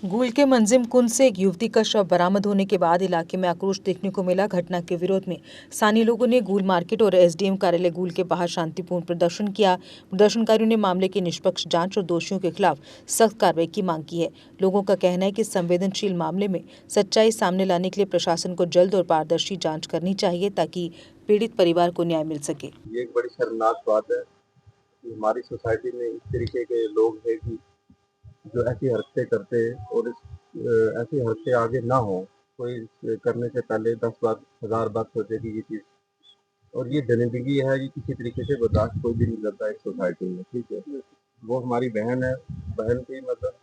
गूल के मंजिम कुंड से एक युवती का शव बरामद होने के बाद इलाके में आक्रोश देखने को मिला। घटना के विरोध में स्थानीय लोगों ने गूल मार्केट और एसडीएम कार्यालय गूल के बाहर शांतिपूर्ण प्रदर्शन किया। प्रदर्शनकारियों ने मामले की निष्पक्ष जांच और दोषियों के खिलाफ सख्त कार्रवाई की मांग की है। लोगों का कहना है कि संवेदनशील मामले में सच्चाई सामने लाने के लिए प्रशासन को जल्द और पारदर्शी जाँच करनी चाहिए ताकि पीड़ित परिवार को न्याय मिल सके। ये एक बड़ी शर्मनाक बात है कि हमारी सोसाइटी में इस तरीके के लोग हैं कि जो ऐसी हरकतें करते हैं और ऐसी हरकतें आगे ना हो। कोई करने से पहले 10 बार 1000 बार सोचे कि ये चीज़, और ये दरिंदगी है, ये किसी तरीके से बर्दाश्त कोई भी नहीं करता इस सोसाइटी में। ठीक है, वो हमारी बहन है, बहन की मतलब,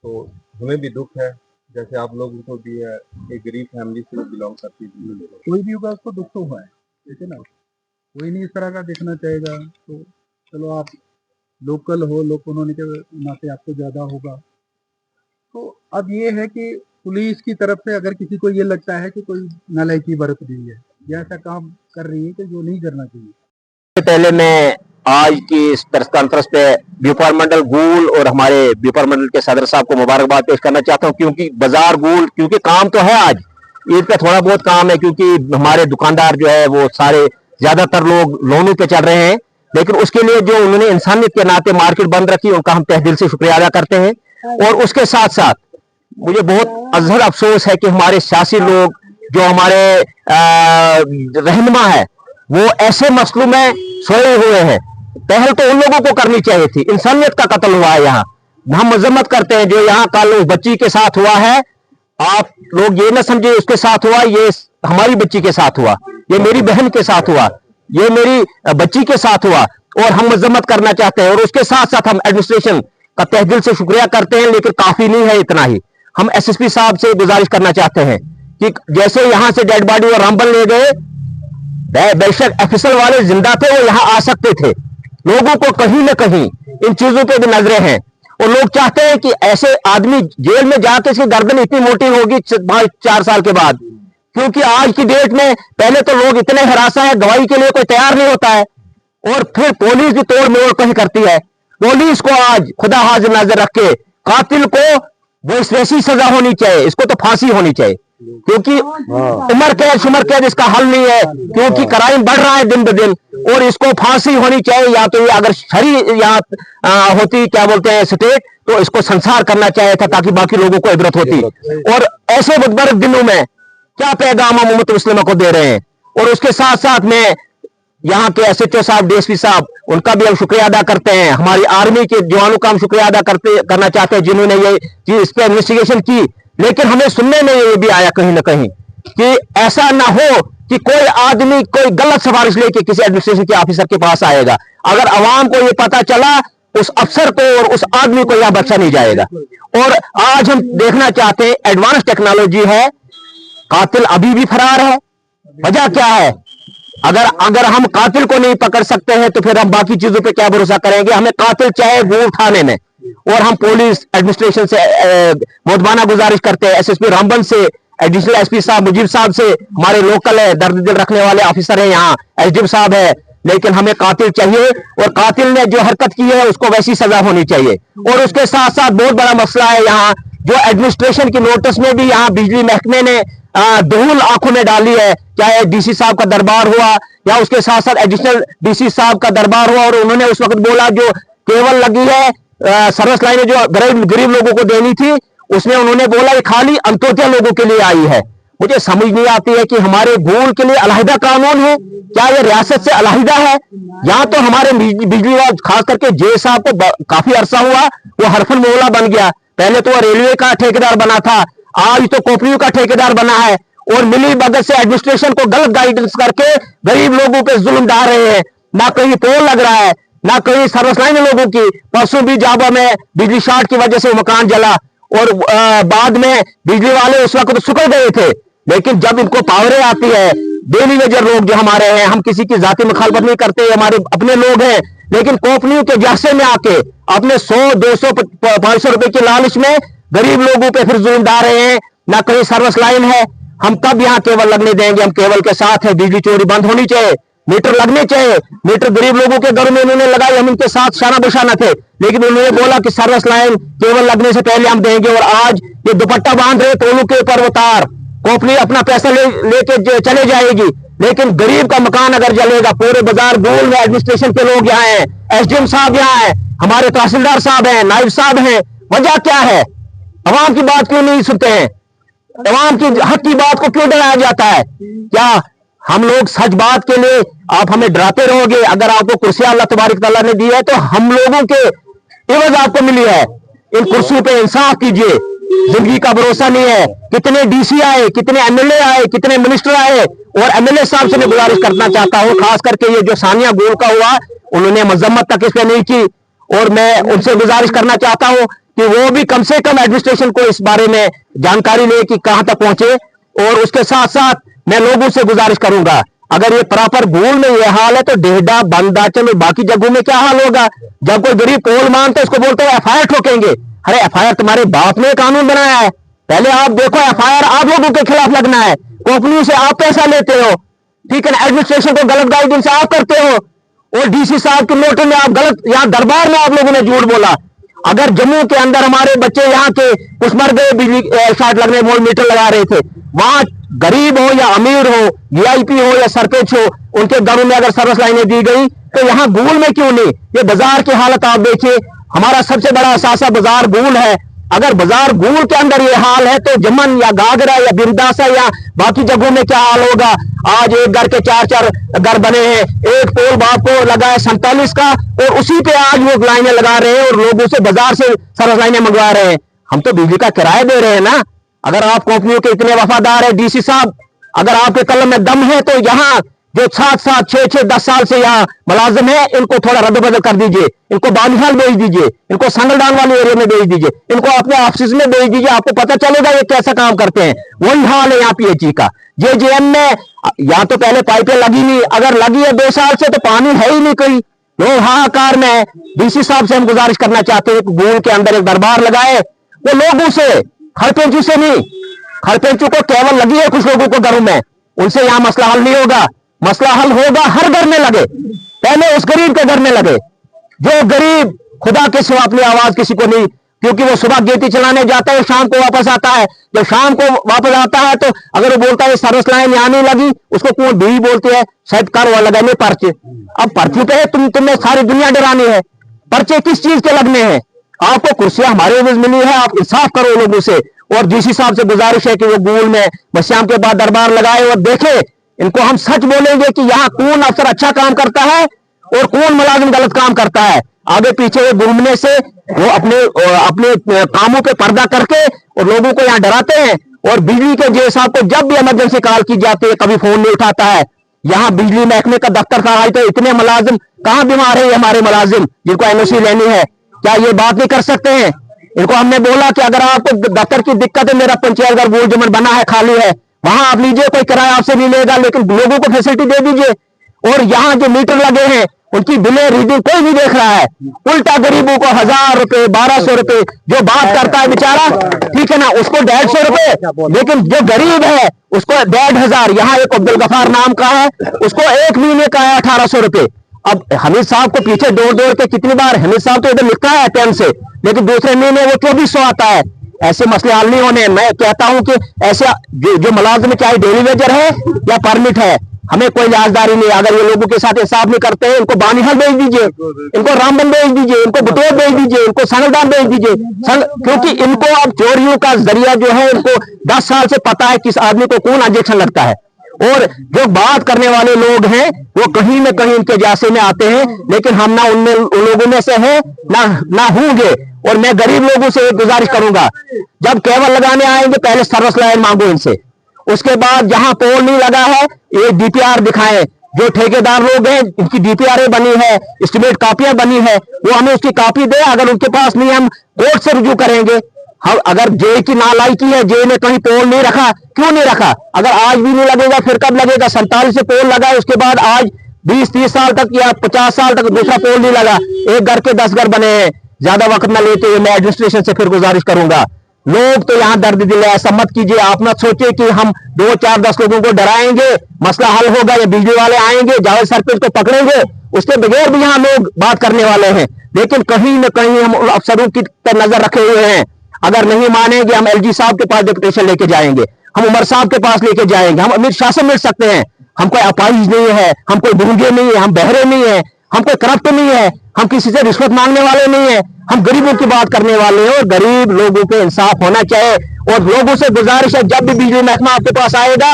तो हमें भी दुख है जैसे आप लोगों को भी है। एक गरीब फैमिली से बिलोंग करती है, कोई भी होगा उसको दुख तो हुआ है, ठीक है ना। कोई नहीं इस तरह का देखना चाहेगा। तो चलो आप लोकल हो, लोकल होने के नाते आपको ज़्यादा होगा। तो अब ये है कि पुलिस की तरफ से अगर किसी को ये लगता है कि कोई नालायकी बरत रही है या ऐसा काम कर रही है कि जो नहीं करना चाहिए। पहले मैं आज की इस प्रेस कॉन्फ्रेंस पे व्यापार मंडल गूल और हमारे व्यापार मंडल के सदर साहब को मुबारकबाद पेश करना चाहता हूँ, क्योंकि बाजार गूल, क्योंकि काम तो है, आज ईद पे थोड़ा बहुत काम है, क्योंकि हमारे दुकानदार जो है वो सारे ज्यादातर लोग लोनों पे चल रहे हैं। लेकिन उसके लिए जो उन्होंने इंसानियत के नाते मार्केट बंद रखी, उनका हम तहे दिल से शुक्रिया अदा करते हैं। और उसके साथ साथ मुझे बहुत अजहर अफसोस है कि हमारे सियासी लोग जो हमारे रहनुमा है वो ऐसे मसलों में सोए हुए हैं। पहल तो उन लोगों को करनी चाहिए थी। इंसानियत का कत्ल हुआ है यहाँ, हम मजम्मत करते हैं। जो यहाँ कल उस बच्ची के साथ हुआ है, आप लोग ये ना समझे उसके साथ हुआ, ये हमारी बच्ची के साथ हुआ, ये मेरी बहन के साथ हुआ, ये मेरी बच्ची के साथ हुआ, और हम मजम्मत करना चाहते हैं। और उसके साथ साथ हम एडमिनिस्ट्रेशन का तहे दिल से शुक्रिया करते हैं, लेकिन काफी नहीं है इतना ही। हम एसएसपी साहब से गुजारिश करना चाहते हैं कि जैसे यहां से डेड बॉडी और रामबन ले गए, बेशक ऑफिसर वाले जिंदा थे, वो यहां आ सकते थे। लोगों को कहीं ना कहीं इन चीजों पे भी नजरें हैं, और लोग चाहते हैं कि ऐसे आदमी जेल में जाके इसकी गर्दन इतनी मोटी होगी 4 साल के बाद, क्योंकि आज की डेट में पहले तो लोग इतने हरासा है, गवाही के लिए कोई तैयार नहीं होता है, और फिर पुलिस भी तोड़ मोड़ कहीं करती है। पुलिस को आज खुदा हाजिर नाजिर रख के कातिल को वो वैसी सजा होनी चाहिए, इसको तो फांसी होनी चाहिए, क्योंकि उम्र कैद इसका हल नहीं है, क्योंकि क्राइम बढ़ रहा है दिन ब दिन, और इसको फांसी होनी चाहिए। या तो ये अगर शरी यहाँ होती, क्या बोलते हैं, स्टेट, तो इसको संसार करना चाहिए था ताकि बाकी लोगों को इबरत होती। और ऐसे मुतबरक दिनों में क्या पैगाम हम उम्मत मुस्लिमा को दे रहे हैं। और उसके साथ साथ में यहाँ के एसएचओ साहब, डीएसपी साहब, उनका भी हम शुक्रिया अदा करते हैं। हमारी आर्मी के जवानों का हम शुक्रिया अदा करना चाहते हैं जिन्होंने ये इस पे इन्वेस्टिगेशन की। लेकिन हमें सुनने में ये भी आया कहीं ना कहीं कि ऐसा ना हो कि कोई आदमी कोई गलत सिफारिश लेके किसी एडमिनिस्ट्रेशन के ऑफिसर के पास आएगा। अगर अवाम को ये पता चला, उस अफसर को और उस आदमी को यह बख्शा नहीं जाएगा। और आज हम देखना चाहते हैं, एडवांस टेक्नोलॉजी है, कातिल अभी भी फरार है। वजह क्या है? अगर हम कातिल को नहीं पकड़ सकते हैं तो फिर हम बाकी चीजों पे क्या भरोसा करेंगे? हमें कातिल चाहे वो उठाने में। और हम पुलिस एडमिनिस्ट्रेशन से मोहतबाना गुजारिश करते हैं, एसएसपी रामबन से, एडिशनल एसपी साहब मुजीब साहब से, हमारे लोकल है, दर्द दिल रखने वाले ऑफिसर है यहाँ, एसडीएम साहब है, लेकिन हमें कातिल चाहिए, और कातिल ने जो हरकत की है उसको वैसी सजा होनी चाहिए। और उसके साथ साथ बहुत बड़ा मसला है यहाँ, जो एडमिनिस्ट्रेशन की नोटिस में भी यहाँ बिजली महकमे ने धूल आंखों में डाली है, चाहे डीसी साहब का दरबार हुआ या उसके साथ साथ एडिशनल डीसी साहब का दरबार हुआ, और उन्होंने उस वक्त बोला जो केवल लगी है सर्विस लाइनें जो गरीब लोगों को देनी थी, उसमें उन्होंने बोला ये खाली अंत्योदय लोगों के लिए आई है। मुझे समझ नहीं आती है कि हमारे गूल के लिए अलहदा कानून है, क्या ये रियासत से अलहदा है? यहाँ तो हमारे बिजली खास करके जे साहब को काफी अरसा हुआ वो हरफन मोहला बन गया। पहले तो वो रेलवे का ठेकेदार बना था, आज तो कंपनियों का ठेकेदार बना है, और मिली भगत से एडमिनिस्ट्रेशन को गलत गाइडेंस करके गरीब लोगों पे जुल्म डाल रहे हैं। ना कहीं पोल लग रहा है, ना कहीं सर्विस लाइन लोगों की। परसों भी जाबा में बिजली शॉर्ट की वजह से मकान जला, और बाद में बिजली वाले उस वक्त तो सुकड़ गए थे। लेकिन जब इनको पावरें आती है, डेली वेजर लोग जो हमारे हैं, हम किसी की जाति मुखालफत नहीं करते, हमारे अपने लोग हैं, लेकिन कंपनियों के जासे में आके अपने 100, 200, 500 रुपए की लालच में गरीब लोगों पे फिर जुल्म डाल रहे हैं। ना कहीं सर्विस लाइन है, हम कब यहाँ केबल लगने देंगे? हम केबल के साथ है, बिजली चोरी बंद होनी चाहिए। मीटर लगने चाहिए। मीटर गरीब लोगों के घरों में उन्होंने लगाए, हम उनके साथ शाना बशाना थे, लेकिन उन्होंने बोला कि सर्विस लाइन केवल लगने से पहले हम देंगे। और आज ये दुपट्टा बांध रहे टोलू के ऊपर वो तार, कंपनी अपना पैसा लेके चले जाएगी, लेकिन गरीब का मकान अगर जलेगा। पूरे बाजार गोल में एडमिनिस्ट्रेशन के लोग यहाँ हैं, एसडीएम साहब यहाँ हैं, हमारे तहसीलदार साहब हैं, नायब साहब हैं। वजह क्या है? अवाम की बात क्यों नहीं सुनते हैं? अवाम की हक की बात को क्यों डराया जाता है? क्या हम लोग सच बात के लिए आप हमें डराते रहोगे? अगर आपको कुर्सियां अल्लाह तबारक तआला ने दी है तो हम लोगों के एवज आपको मिली है, इन कुर्सियों पे इंसाफ कीजिए। जिंदगी का भरोसा नहीं है। कितने डीसी आए, कितने एमएलए आए, कितने मिनिस्टर आए, और एमएलए साहब से मैं गुजारिश करना चाहता हूं, खास करके ये जो सानिया गोल का हुआ, उन्होंने मजम्मत तक इसमें नहीं की, और मैं उनसे गुजारिश करना चाहता हूं कि वो भी कम से कम एडमिनिस्ट्रेशन को इस बारे में जानकारी ले कि कहां तक पहुंचे। और उसके साथ साथ मैं लोगों से गुजारिश करूंगा, अगर ये प्रॉपर गोल में ये हाल है तो डेहडा, बंदाचल और बाकी जगहों में क्या हाल होगा? जब कोई गरीब पोल मांगता है उसको बोलते हैं एफआईआर ठोकेंगे। अरे एफआईआर तुम्हारे बाप ने कानून बनाया है, पहले आप देखो एफआईआर आप लोगों के खिलाफ लगना है। कंपनियों से आप पैसा लेते हो, ठीक है ना, एडमिनिस्ट्रेशन को गलत गाइडेंस आप करते हो, और डीसी साहब के नोटिस में आप गलत, यहाँ दरबार में आप लोगों ने झूठ बोला। अगर जम्मू के अंदर हमारे बच्चे यहाँ के कुछ मर गए, बिजली शॉर्ट लगने में मीटर लगा रहे थे, वहां गरीब हो या अमीर हो, वीआईपी हो या सरपंच हो, उनके घरों में अगर सर्विस लाइनें दी गई तो यहाँ गूल में क्यों नहीं? ये बाजार की हालत आप देखिए, हमारा सबसे बड़ा असासा बाजार गूल है। अगर बाजार गूल के अंदर ये हाल है तो जमन या गागरा या बिरदासा या बाकी जगहों में क्या हाल होगा? आज एक घर के 4-4 घर बने हैं, एक पोल बाप को लगा है 47 का, और उसी पे आज वो लाइनें लगा रहे हैं और लोगों से बाजार से सर्विस लाइनें मंगवा रहे हैं। हम तो बिजली का किराया दे रहे हैं ना। अगर आप कंपनियों के इतने वफादार है डीसी साहब, अगर आपके कलम में दम है तो यहाँ जो 7-7, 6-6, 10 साल से यहाँ मुलाजिम है, इनको थोड़ा रद्द बदल कर दीजिए, इनको बानिहाल भेज दीजिए, इनको संगलदान वाले एरिया में भेज दीजिए, इनको अपने ऑफिस में भेज दीजिए, आपको पता चलेगा ये कैसा काम करते हैं। वही हाल है यहाँ पीएचई का। जेजेएम में या तो पहले पाइपें लगी नहीं, अगर लगी है 2 साल से तो पानी है ही नहीं, कोई लोग हाहाकार में है। डीसी साहब से हम गुजारिश करना चाहते हैं, गोल के अंदर एक दरबार लगाए, वो लोगों से, खड़पेंचू से नहीं। खड़पेंचू को केवल लगी है कुछ लोगों को घरों में, उनसे यहाँ मसला हल नहीं होगा। मसला हल होगा हर घर में लगे, पहले उस गरीब के घर में लगे, जो गरीब खुदा के सिवा अपनी आवाज किसी को नहीं, क्योंकि वो सुबह गेती चलाने जाता है, शाम को वापस आता है। जब शाम को वापस आता है तो अगर वो बोलता है सर्विस लाइन यहाँ नहीं लगी, उसको कौन डी बोलती है, शायद कार वाला लगाने पर्चे। अब पर्चे पे तुमने सारी दुनिया डरानी है, पर्चे किस चीज के लगने हैं? आपको कुर्सियां हमारे एवज मिली है, आप इंसाफ करो लोगों से। और डीसी साहब से गुजारिश है कि वो गूल में बश्याम के बाद दरबार लगाए और देखे, इनको हम सच बोलेंगे कि यहाँ कौन अफसर अच्छा काम करता है और कौन मुलाजिम गलत काम करता है। आगे पीछे वो घूमने से वो अपने कामों पे पर्दा करके और लोगों को यहाँ डराते हैं। और बिजली के जे साहब को जब भी इमरजेंसी कॉल की जाती है कभी फोन नहीं उठाता है। यहाँ बिजली महकमे का दफ्तर था, आज तो इतने मुलाजिम कहाँ बीमार है हमारे मुलाजिम जिनको एनओसी लेनी है, क्या ये बात नहीं कर सकते हैं? इनको हमने बोला कि अगर आपको दफ्तर की दिक्कत है, मेरा पंचायत घर गोल जमन बना है, खाली है, वहां आप लीजिए, कोई किराया आपसे नहीं लेगा, लेकिन लोगों को फैसिलिटी दे दीजिए। और यहाँ जो मीटर लगे हैं उनकी बिलें रीडिंग कोई नहीं देख रहा है, उल्टा गरीबों को 1000 रुपए 1200 रुपए, जो बात करता है बेचारा, ठीक है ना, उसको 150 रुपए, लेकिन जो गरीब है उसको 1500। यहाँ एक अब्दुल गफार नाम का है, उसको 1 महीने का है 1800 रुपए। अब हमीद साहब को पीछे दौड़ दौड़ के कितनी बार, हमीद साहब तो इधर लिखता है पेन से, लेकिन दूसरे महीने वो 2400 आता है। ऐसे मसले हल नहीं होने। मैं कहता हूं कि ऐसे जो मुलाजिम चाहे डेली वेजर है या परमिट है, हमें कोई लिहाजदारी नहीं। अगर ये लोगों के साथ इंसाफ नहीं करते हैं, इनको बानिहाल भेज दीजिए, इनको रामबन भेज दीजिए, इनको बुटोर भेज दीजिए, इनको संगलदान भेज दीजिए, क्योंकि इनको अब चोरियों का जरिया जो है, इनको 10 साल से पता है किस आदमी को कौन इंजेक्शन लगता है। और जो बात करने वाले लोग हैं वो कहीं न कहीं उनके जासे में आते हैं, लेकिन हम ना उन लोगों में से हैं ना होंगे। और मैं गरीब लोगों से गुजारिश करूंगा, जब केबल लगाने आएंगे पहले सर्विस लाइन मांगो इनसे, उसके बाद जहां पोल नहीं लगा है ये डीपीआर दिखाएं। जो ठेकेदार लोग हैं इनकी डीपीआर बनी है, एस्टिमेट कापियां बनी है, वो हमें उसकी कॉपी दे। अगर उनके पास नहीं, हम कोर्ट से रुजू करेंगे। हम अगर जे की नालायकी है, जे ने कहीं पोल नहीं रखा, क्यों नहीं रखा? अगर आज भी नहीं लगेगा फिर कब लगेगा? 47 से पोल लगा है, उसके बाद आज 20-30 साल तक या 50 साल तक दूसरा पोल नहीं लगा। एक घर के 10 घर बने हैं। ज्यादा वक्त न लेते हुए मैं एडमिनिस्ट्रेशन से फिर गुजारिश करूंगा, लोग तो यहाँ दर्द दिल है। ऐसा मत कीजिए, आप मत सोचिए कि हम 2, 4, 10 लोगों को डराएंगे, मसला हल होगा, या बिजली वाले आएंगे, जावेद सरपंच को पकड़ेंगे, उसके बगैर भी यहाँ लोग बात करने वाले हैं। लेकिन कहीं न कहीं हम अफसरों की पर नजर रखे हुए हैं। अगर नहीं मानेंगे, हम एलजी साहब के पास डिप्यूटेशन लेके जाएंगे, हम उमर साहब के पास लेके जाएंगे, हम अमित शाह से मिल सकते हैं। हम कोई अपाहिज नहीं है, हम कोई गूंगे नहीं है, हम बहरे नहीं है, हम कोई करप्ट नहीं है, हम किसी से रिश्वत मांगने वाले नहीं है, हम गरीबों की बात करने वाले हैं। और गरीब लोगों के इंसाफ होना चाहिए। और लोगों से गुजारिश है, जब भी बिजली महकमा आपके पास आएगा,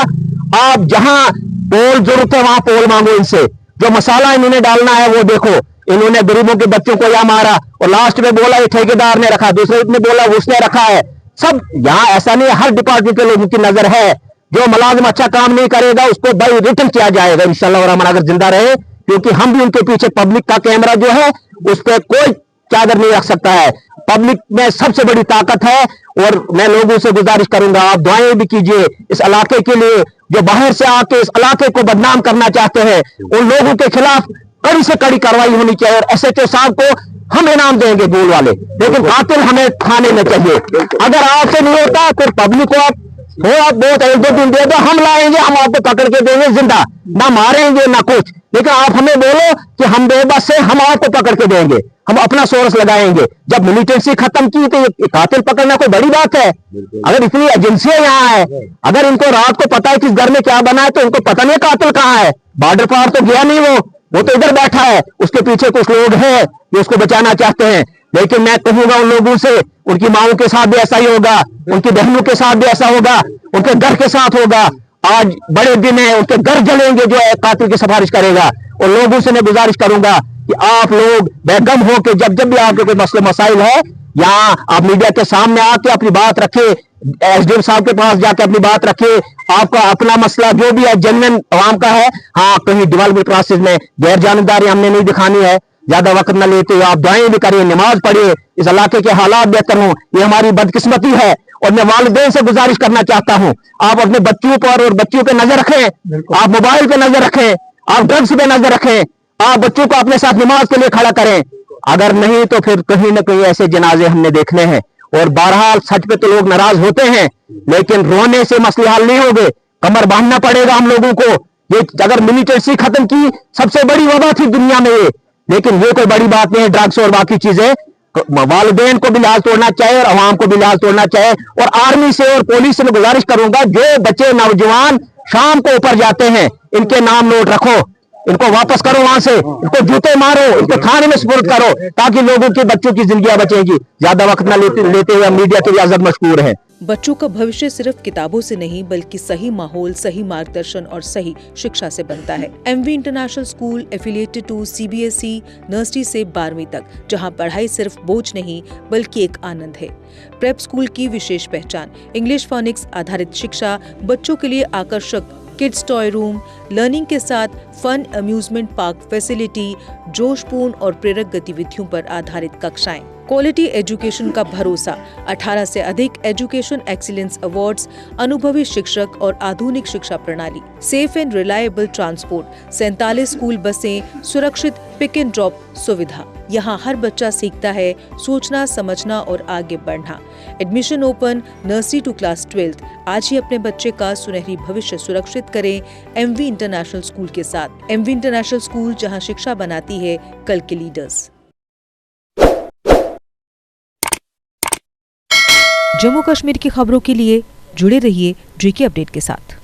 आप जहां पोल जरूरत है वहां पोल मांगो इनसे। जो मसाला इन्होंने डालना है वो देखो, इन्होंने गरीबों के बच्चों को यहाँ मारा और लास्ट में बोला ये ठेकेदार ने रखा, दूसरे ने बोला उसने रखा है। सब यहाँ ऐसा नहीं है, हर डिपार्टमेंट के लोगों की नजर है। जो मुलाजिम अच्छा काम नहीं करेगा उसको बाई रिटर्न किया जाएगा इंशाल्लाह रहमान, अगर जिंदा रहे। क्योंकि हम भी उनके पीछे, पब्लिक का कैमरा जो है उस पर कोई चादर नहीं रख सकता है। पब्लिक में सबसे बड़ी ताकत है। और मैं लोगों से गुजारिश करूंगा, आप दुआएं भी कीजिए इस इलाके के लिए। जो बाहर से आके इस इलाके को बदनाम करना चाहते हैं, उन लोगों के खिलाफ कड़ी से कड़ी कार्रवाई होनी चाहिए। और SHO साहब को हम इनाम देंगे गोल वाले, लेकिन कातिल हमें थाने में चाहिए। अगर आपसे नहीं होता फिर पब्लिक को आप बहुत 1-2 दिन दे दो, हम लाएंगे, हम आपको पकड़ के देंगे जिंदा, ना मारेंगे ना कुछ। लेकिन आप हमें बोलो कि हम बेबस है, हम आपको पकड़ के देंगे, हम अपना सोर्स लगाएंगे। जब मिलिटेंसी खत्म की तो ये कातिल पकड़ना कोई बड़ी बात है? अगर इतनी एजेंसियां यहाँ है, अगर इनको रात को पता है किस घर में क्या बना है, तो इनको पता नहीं कातिल कहाँ है। बॉर्डर पार तो गया नहीं, वो तो इधर बैठा है। उसके पीछे कुछ लोग हैं जो उसको बचाना चाहते हैं। लेकिन मैं कहूंगा उन लोगों से, उनकी माओं के साथ भी ऐसा ही होगा, उनकी बहनों के साथ भी ऐसा होगा, उनके घर के साथ होगा। आज बड़े दिन है, उनके घर जलेंगे जो कातिल की सिफारिश करेगा। और लोगों से मैं गुजारिश करूंगा कि आप लोग बेगम हो के जब जब भी आपके कोई मसले मसाइल है, यहाँ आप मीडिया के सामने आके अपनी बात रखे, SDM साहब के पास जाके अपनी बात रखे। आपका अपना मसला जो भी है जेन्युइन आवाम का है। हाँ, कहीं डेवलपमेंट प्रोसेस में गैर जानबदारी हमने नहीं दिखानी है। ज्यादा वक्त न लेते हुए आप दुआएं भी करिए, नमाज पढ़िए, इस इलाके के हालात बेहतर हों। ये हमारी बदकिस्मती है। और मैं वालिदैन से गुजारिश करना चाहता हूं, आप अपने बच्चों पर और बच्चियों पे नजर रखें, आप मोबाइल पे नजर रखें, आप ड्रग्स पे नजर रखें, आप बच्चों को अपने साथ नमाज के लिए खड़ा करें। अगर नहीं तो फिर कहीं ना कहीं ऐसे जनाजे हमने देखने हैं। और बहरहाल सच पे तो लोग नाराज होते हैं, लेकिन रोने से मसले हल नहीं होंगे, कमर बांधना पड़ेगा हम लोगों को। ये अगर मिलिटेंसी खत्म की, सबसे बड़ी वबा थी दुनिया में ये, लेकिन ये कोई बड़ी बात नहीं है। ड्रग्स और बाकी चीजें, वालिदैन को भी लिहाज तोड़ना चाहिए और अवाम को भी लिहाज तोड़ना चाहिए। और आर्मी से और पुलिस से मैं गुजारिश करूंगा, जो बच्चे नौजवान शाम को ऊपर जाते हैं, इनके नाम नोट रखो, इनको वापस करो वहां से, इनको जूते मारो, इनको थाने में सुपुर्द करो, ताकि लोगों के बच्चों की जिंदगियां बचेंगी। ज्यादा वक्त न लेते हुए मीडिया के भी अजब मशकूर है। बच्चों का भविष्य सिर्फ किताबों से नहीं बल्कि सही माहौल, सही मार्गदर्शन और सही शिक्षा से बनता है। MV international school affiliated to CBSE nursery से 12वीं तक, जहां पढ़ाई सिर्फ बोझ नहीं बल्कि एक आनंद है। प्रेप स्कूल की विशेष पहचान, इंग्लिश फोनिक्स आधारित शिक्षा, बच्चों के लिए आकर्षक किड्स टॉय रूम, लर्निंग के साथ फन अम्यूजमेंट पार्क फैसिलिटी, जोशपूर्ण और प्रेरक गतिविधियों पर आधारित कक्षाएं, क्वालिटी एजुकेशन का भरोसा, 18 से अधिक एजुकेशन एक्सीलेंस अवार्ड्स, अनुभवी शिक्षक और आधुनिक शिक्षा प्रणाली, safe and reliable transport, 47 school बसें, सुरक्षित पिक एंड ड्रॉप सुविधा। यहाँ हर बच्चा सीखता है सोचना, समझना और आगे बढ़ना। Admission open nursery to class 12। आज ही अपने बच्चे का सुनहरी भविष्य सुरक्षित करें MV इंटरनेशनल स्कूल के साथ। MV इंटरनेशनल स्कूल, जहाँ शिक्षा बनाती है कल के लीडर्स। जम्मू कश्मीर की खबरों के लिए जुड़े रहिए JK अपडेट के साथ।